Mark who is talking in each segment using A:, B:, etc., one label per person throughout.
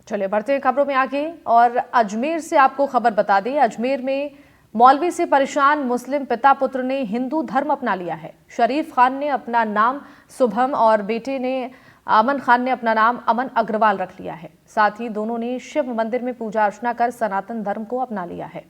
A: चलिए बढ़ते हैं खबरों में आगे और अजमेर से आपको खबर बता दें। अजमेर में मौलवी से परेशान मुस्लिम पिता पुत्र ने हिंदू धर्म अपना लिया है। शरीफ खान ने अपना नाम शुभम और बेटे ने अमन खान ने अपना नाम अमन अग्रवाल रख लिया है। साथ ही दोनों ने शिव मंदिर में पूजा अर्चना कर सनातन धर्म को अपना लिया है।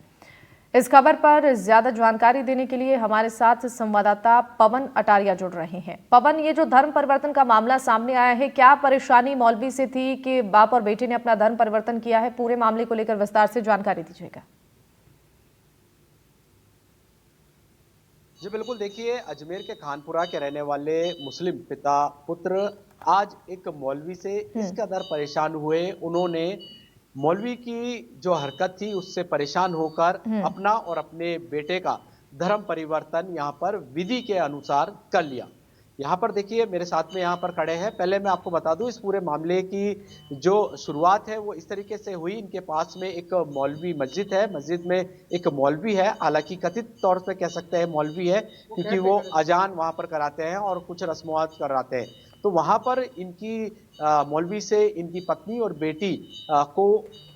A: इस खबर पर ज्यादा जानकारी देने के लिए हमारे साथ संवाददाता पवन अटारिया जुड़ रहे हैं। पवन, ये जो धर्म परिवर्तन का मामला सामने आया है, क्या परेशानी मौलवी से थी कि बाप और बेटे ने अपना धर्म परिवर्तन किया है? पूरे मामले को लेकर विस्तार से जानकारी दीजिएगा।
B: जी बिल्कुल, देखिए अजमेर के खानपुरा के रहने वाले मुस्लिम पिता पुत्र आज एक मौलवी से इस कदर परेशान हुए। उन्होंने मौलवी की जो हरकत थी उससे परेशान होकर अपना और अपने बेटे का धर्म परिवर्तन यहाँ पर विधि के अनुसार कर लिया। यहाँ पर देखिए मेरे साथ में यहाँ पर खड़े हैं। पहले मैं आपको बता दूं इस पूरे मामले की जो शुरुआत है वो इस तरीके से हुई। इनके पास में एक मौलवी मस्जिद है, मस्जिद में एक मौलवी है, हालांकि कथित तौर पे कह सकते हैं मौलवी है क्योंकि वो अजान वहां पर कराते हैं और कुछ रस्मात कराते हैं। तो वहां पर इनकी मौलवी से इनकी पत्नी और बेटी को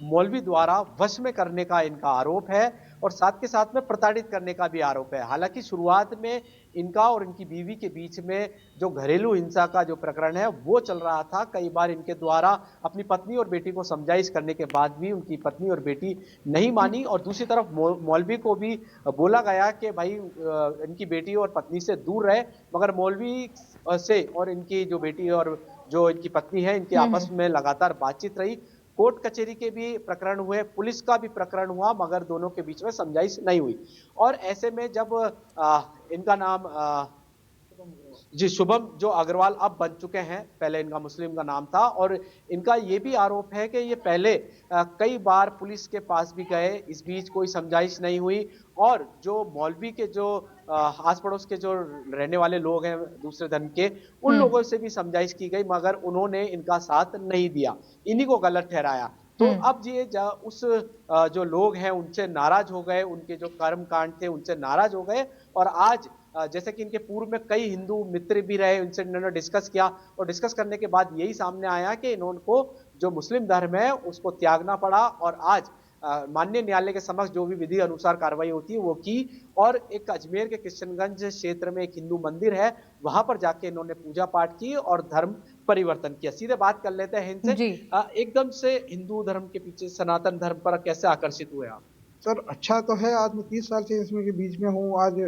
B: मौलवी द्वारा वश में करने का इनका आरोप है और साथ के साथ में प्रताड़ित करने का भी आरोप है। हालांकि शुरुआत में इनका और इनकी बीवी के बीच में जो घरेलू हिंसा का जो प्रकरण है वो चल रहा था। कई बार इनके द्वारा अपनी पत्नी और बेटी को समझाइश करने के बाद भी उनकी पत्नी और बेटी नहीं मानी और दूसरी तरफ मौलवी को भी बोला गया कि भाई इनकी बेटी और पत्नी से दूर रहे, मगर मौलवी से और इनकी जो बेटी और जो इनकी पत्नी है इनके आपस में लगातार बातचीत रही। कोर्ट कचहरी के भी प्रकरण हुए, पुलिस का भी प्रकरण हुआ, मगर दोनों के बीच में समझाइश नहीं हुई। और ऐसे में जब इनका नाम जी शुभम जो अग्रवाल अब बन चुके हैं, पहले इनका मुस्लिम का नाम था और इनका ये भी आरोप है कि ये पहले कई बार पुलिस के पास भी गए, इस बीच कोई समझाइश नहीं हुई और जो मौलवी के जो आस पड़ोस के जो रहने वाले लोग हैं दूसरे धर्म के, उन लोगों से भी समझाइश की गई मगर उन्होंने इनका साथ नहीं दिया, इन्हीं को गलत ठहराया। तो अब ये उस जो लोग हैं उनसे नाराज हो गए, उनके जो कर्म कांड थे उनसे नाराज हो गए और आज जैसे कि इनके पूर्व में कई हिंदू मित्र भी रहे, उनसे इन्होंने डिस्कस किया और डिस्कस करने के बाद यही सामने आया कि इन्होंने जो मुस्लिम धर्म है उसको त्यागना पड़ा और आज माननीय न्यायालय के समक्ष जो भी विधि अनुसार कार्रवाई होती है वो की और एक अजमेर के किशनगंज क्षेत्र में एक हिंदू मंदिर है वहां पर जाके इन्होंने पूजा पाठ की और धर्म परिवर्तन किया। सीधे बात कर लेते हैं इनसे। एकदम से हिंदू धर्म के पीछे सनातन धर्म पर कैसे आकर्षित हुए आप?
C: सर अच्छा तो है, आज मैं 30 साल से इसमें के बीच में हूँ। आज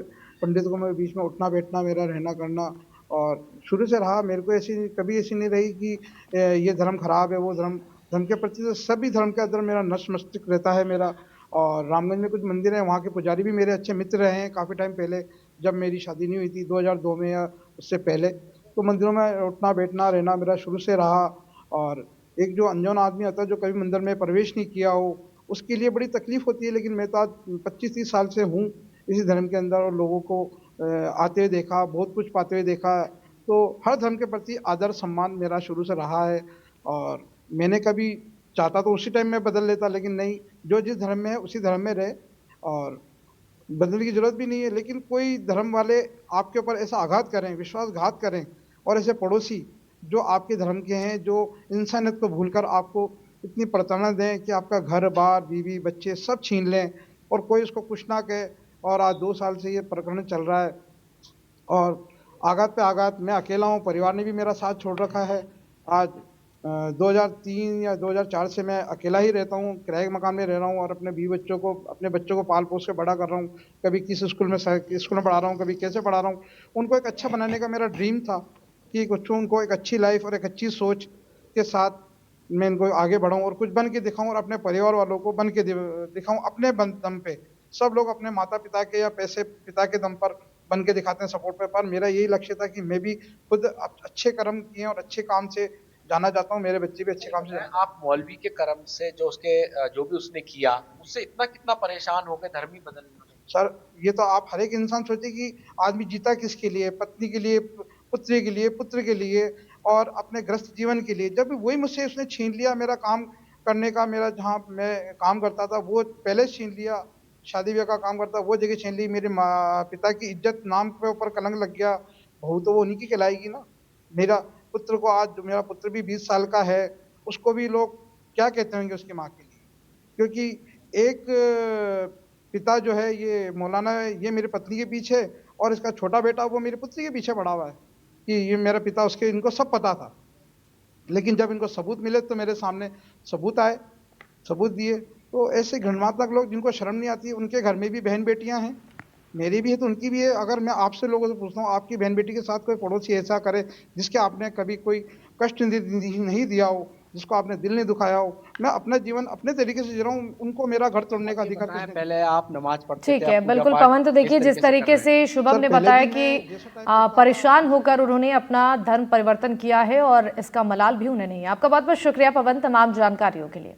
C: पंडितों को मेरे बीच में उठना बैठना मेरा रहना करना और शुरू से रहा। मेरे को ऐसी कभी ऐसी नहीं रही कि ये धर्म खराब है वो धर्म। धर्म के प्रति तो सभी धर्म के अंदर मेरा नस मस्तिष्क रहता है मेरा। और रामगंज में कुछ मंदिर है, वहाँ के पुजारी भी मेरे अच्छे मित्र रहे हैं काफ़ी टाइम पहले, जब मेरी शादी नहीं हुई थी 2002 में या उससे पहले। तो मंदिरों में उठना बैठना रहना मेरा शुरू से रहा। और एक जो अनजान आदमी आता है जो कभी मंदिर में प्रवेश नहीं किया हो उसके लिए बड़ी तकलीफ होती है। लेकिन मैं तो आज 25-30 साल से हूँ इसी धर्म के अंदर और लोगों को आते हुए देखा, बहुत कुछ पाते हुए देखा। तो हर धर्म के प्रति आदर सम्मान मेरा शुरू से रहा है। और मैंने कभी चाहता तो उसी टाइम में बदल लेता, लेकिन नहीं, जो जिस धर्म में है उसी धर्म में रहे और बदलने की जरूरत भी नहीं है। लेकिन कोई धर्म वाले आपके ऊपर ऐसा आघात करें, विश्वासघात करें और ऐसे पड़ोसी जो आपके धर्म के हैं, जो इंसानियत को भूलकर आपको इतनी प्रताड़ना दें कि आपका घर बार बीवी बच्चे सब छीन लें और कोई उसको कुछ ना कहे। और आज 2 साल से ये प्रकरण चल रहा है और आघात पे आघात। मैं अकेला हूँ, परिवार ने भी मेरा साथ छोड़ रखा है। आज 2003 या 2004 से मैं अकेला ही रहता हूँ, किराए के मकान में रह रहा हूँ और अपने बच्चों को पाल पोस के बड़ा कर रहा हूँ। कभी किस स्कूल में पढ़ा रहा हूँ, कभी कैसे पढ़ा रहा हूँ। उनको एक अच्छा बनाने का मेरा ड्रीम था कि कुछ उनको एक अच्छी लाइफ और एक अच्छी सोच के साथ मैं इनको आगे बढ़ाऊं और कुछ बन के दिखाऊं और अपने परिवार वालों को बन के दिखाऊं अपने दम पे। सब लोग अपने माता पिता के या पैसे पिता के दम पर बन के दिखाते हैं सपोर्ट पे, पर मेरा यही लक्ष्य था कि मैं भी खुद अच्छे कर्म किए और अच्छे काम से जाना चाहता हूँ, मेरे बच्चे भी अच्छे काम से
B: आप मौलवी के कर्म से जो उसके जो भी उसने किया उससे इतना कितना परेशान हो गए धर्म ही बदलने में?
C: सर ये तो आप हर एक इंसान सोचे कि आदमी जीता किसके लिए, पत्नी के लिए, पुत्री के लिए, पुत्र के लिए और अपने ग्रस्त जीवन के लिए। जब वही मुझसे उसने छीन लिया मेरा काम करने का, मेरा जहाँ मैं काम करता था वो पहले छीन लिया, शादी ब्याह का काम करता वो जगह छीन ली, मेरे माँ पिता की इज्जत नाम के ऊपर कलंक लग गया। बहू तो वो उन्हीं की कहलाएगी ना। मेरा पुत्र को आज, मेरा पुत्र भी 20 साल का है, उसको भी लोग क्या कहते होंगे उसकी माँ के लिए। क्योंकि एक पिता जो है ये मौलाना है, ये मेरी पत्नी के पीछे, और इसका छोटा बेटा वो मेरी पुत्री के पीछे पड़ा हुआ है कि ये मेरा पिता, उसके इनको सब पता था। लेकिन जब इनको सबूत मिले तो मेरे सामने सबूत आए, सबूत दिए। तो ऐसे घृणात्मक लोग जिनको शर्म नहीं आती, उनके घर में भी बहन बेटियां हैं, मेरी भी है तो उनकी भी है। अगर मैं आपसे लोगों से पूछता हूँ, आपकी बहन बेटी के साथ कोई पड़ोसी ऐसा करे जिसके आपने कभी कोई कष्ट नहीं दिया हो, जिसको आपने दिल नहीं दुखाया हो, मैं अपना जीवन अपने तरीके से जी रहा हूँ, उनको मेरा घर तोड़ने का अधिकार
B: बताएं,
C: किसने
B: पहले आप नमाज पढ़ते थे,
A: ठीक है,
B: आप पूजा
A: बिल्कुल
B: पाठ
A: पवन। तो
B: किस
A: देखिए, जिस
B: तरीके
A: तरीके
B: कर रहे हैं?
A: से शुभम
C: सर,
A: ने
C: पहले
A: बताया
C: भी
A: कि
C: मैं जैसा टाइम करता था,
A: परेशान होकर उन्होंने अपना धर्म परिवर्तन किया है और इसका मलाल भी उन्हें नहीं है। आपका बहुत बहुत शुक्रिया पवन, तमाम जानकारियों के लिए।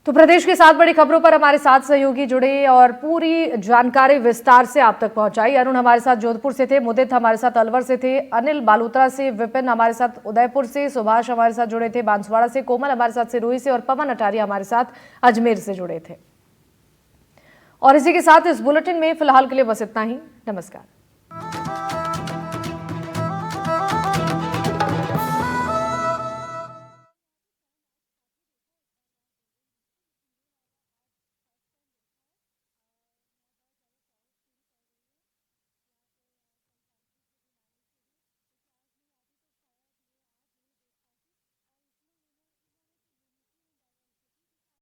A: तो प्रदेश की 7 बड़ी खबरों पर हमारे साथ सहयोगी जुड़े और पूरी जानकारी विस्तार से आप तक पहुंचाई। अरुण हमारे साथ जोधपुर से थे, मुदित हमारे साथ अलवर से थे, अनिल बालोतरा से, विपिन हमारे साथ उदयपुर से, सुभाष हमारे साथ जुड़े थे बांसवाड़ा से, कोमल हमारे साथ सिरोही से और पवन अटारिया हमारे साथ अजमेर से जुड़े थे। और इसी के साथ इस बुलेटिन में फिलहाल के लिए बस इतना ही। नमस्कार।